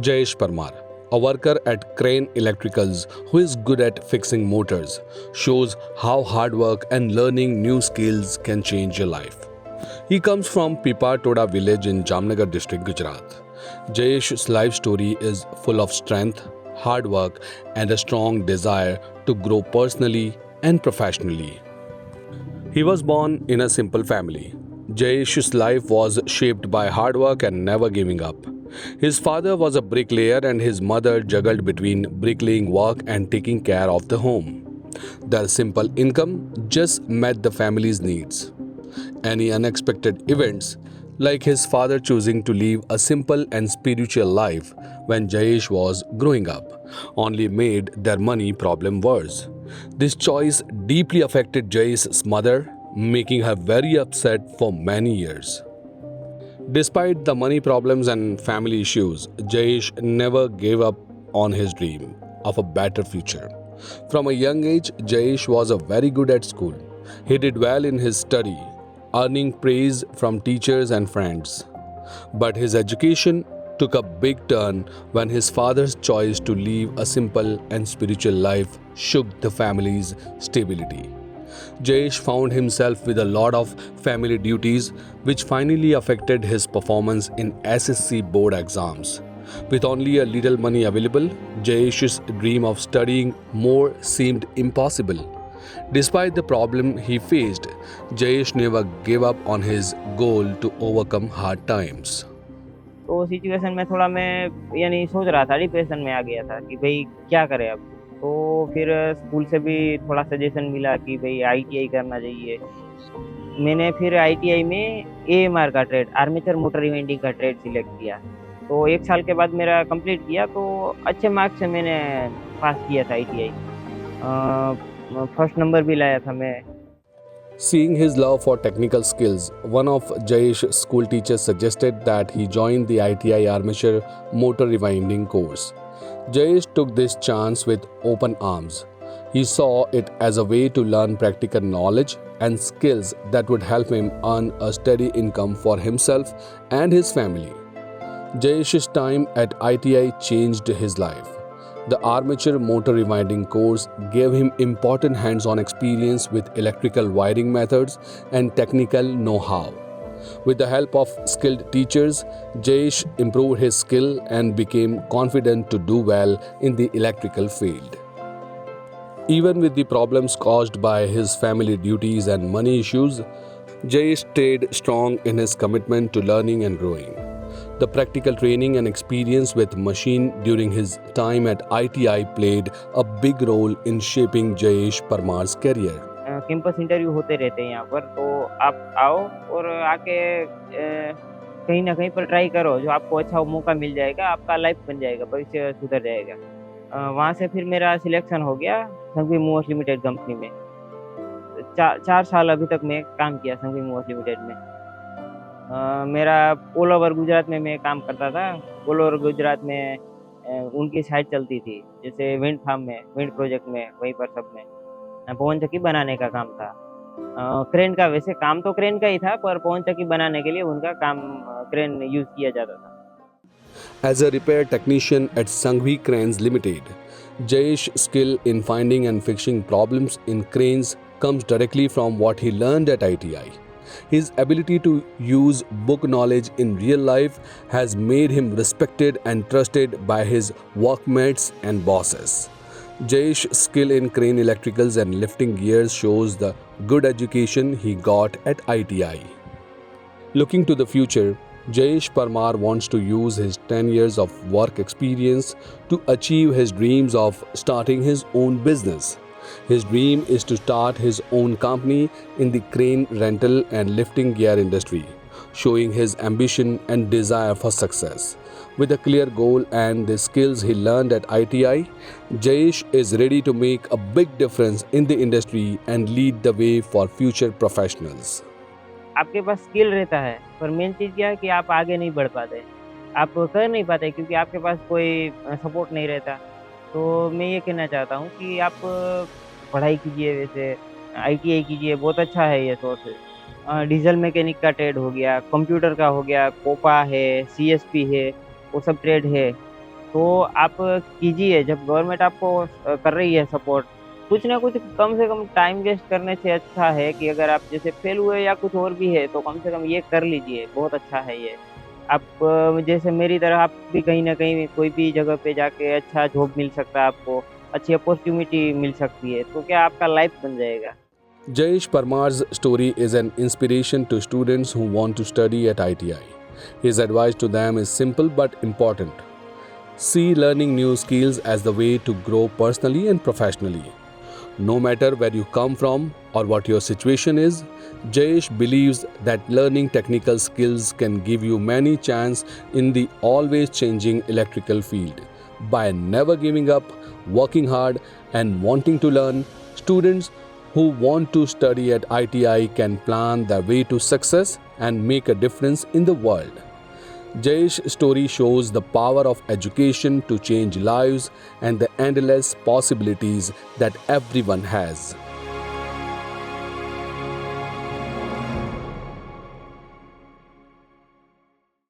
Jayesh Parmar, a worker at Crane Electricals who is good at fixing motors, shows how hard work and learning new skills can change your life. He comes from Pipatoda village in Jamnagar district, Gujarat. Jayesh's life story is full of strength, hard work, and a strong desire to grow personally and professionally. He was born in a simple family. Jayesh's life was shaped by hard work and never giving up. His father was a bricklayer and his mother juggled between bricklaying work and taking care of the home. Their simple income just met the family's needs. Any unexpected events, like his father choosing to live a simple and spiritual life when Jayesh was growing up, only made their money problem worse. This choice deeply affected Jayesh's mother, making her very upset for many years. Despite the money problems and family issues, Jayesh never gave up on his dream of a better future. From a young age, Jayesh was very good at school. He did well in his study, earning praise from teachers and friends. But his education took a big turn when his father's choice to live a simple and spiritual life shook the family's stability. Jayesh found himself with a lot of family duties, which finally affected his performance in SSC board exams. With only a little money available, Jayesh's dream of studying more seemed impossible. Despite the problem he faced, Jayesh never gave up on his goal to overcome hard times. तो situation में थोड़ा मैं यानी सोच रहा था, depression में आ गया था कि भाई क्या करें अब। तो फिर स्कूल से भी थोड़ा सजेशन मिला कि भाई ITI करना चाहिए। मैंने फिर ITI में AMR का ट्रेड, आर्मेचर मोटर रिवाइंडिंग का ट्रेड सिलेक्ट किया। तो 1 साल के बाद मेरा कंप्लीट किया, तो अच्छे मार्क्स से मैंने पास किया था ITI। फर्स्ट नंबर भी लाया था मैं। Seeing his love for technical skills, one of Jayesh's school teachers suggested that he join the ITI Armature Motor Rewinding course. Jayesh took this chance with open arms. He saw it as a way to learn practical knowledge and skills that would help him earn a steady income for himself and his family. Jayesh's time at ITI changed his life. The Armature Motor Rewinding course gave him important hands-on experience with electrical wiring methods and technical know-how. With the help of skilled teachers, Jayesh improved his skill and became confident to do well in the electrical field. Even with the problems caused by his family duties and money issues, Jayesh stayed strong in his commitment to learning and growing. The practical training and experience with machine during his time at ITI played a big role in shaping Jayesh Parmar's career. Campus interview होते रहते हैं यहाँ पर, तो आप आओ और आके कहीं ना कहीं पर ट्राई करो, जो आपको अच्छा मौका मिल जाएगा, आपका लाइफ बन जाएगा, भविष्य सुधर जाएगा। वहाँ से फिर मेरा सिलेक्शन हो गया संघवी मूवर्स लिमिटेड कंपनी में। 4 साल अभी तक मैं काम किया संघवी मूवर्स लिमिटेड में। मेरा ऑल ओवर गुजरात में मैं काम करता था। ऑल ओवर गुजरात में उनकी साइट चलती थी, जैसे विंड फार्म में, विंड प्रोजेक्ट में, वहीं पर सब में पवन चक्की बनाने का काम था। क्रेन का, वैसे काम तो क्रेन का ही था, पर पवन चक्की बनाने के लिए उनका काम क्रेन यूज किया जाता था। As a repair technician at Sanghvi Cranes Ltd, Jayesh's skill in finding and fixing problems in cranes comes directly from what he learned at ITI. His ability to use book knowledge in real life has made him respected and trusted by his workmates and bosses. Jayesh's skill in crane electricals and lifting gears shows the good education he got at ITI. Looking to the future, Jayesh Parmar wants to use his 10 years of work experience to achieve his dreams of starting his own business. His dream is to start his own company in the crane rental and lifting gear industry, showing his ambition and desire for success. With a clear goal and the skills he learned at ITI, Jayesh is ready to make a big difference in the industry and lead the way for future professionals. आपके पास skill रहता है, पर main चीज़ क्या है कि आप आगे नहीं बढ़ पाते, आप कर नहीं पाते क्योंकि आपके पास कोई सपोर्ट नहीं रहता। तो मैं ये कहना चाहता हूँ कि आप पढ़ाई कीजिए, वैसे ITI कीजिए, बहुत अच्छा है ये सोर्स। डीजल मैकेनिक का ट्रेड हो गया, कंप्यूटर का हो गया, कोपा है, CSP है, वो सब ट्रेड है। तो आप कीजिए। जब गवर्नमेंट आपको कर रही है सपोर्ट, कुछ ना कुछ कम से कम टाइम वेस्ट करने से अच्छा है कि अगर आप जैसे फेल हुए या कुछ और भी है तो कम से कम ये कर लीजिए, बहुत अच्छा है ये। आप जैसे मेरी तरह आप भी कहीं ना कहीं कोई भी जगह पे जाके अच्छा जॉब मिल सकता है आपको, अच्छी अपॉर्चुनिटी मिल सकती है, तो क्या आपका लाइफ बन जाएगा। Jayesh Parmar's story is an inspiration to students who want to study at ITI. His advice to them is simple but important. See learning new skills as the way to grow personally and professionally. No matter where you come from or what your situation is, Jayesh believes that learning technical skills can give you many chances in the always changing electrical field. By never giving up, working hard, and wanting to learn, students who want to study at ITI can plan their way to success and make a difference in the world. Jayesh's story shows the power of education to change lives and the endless possibilities that everyone has.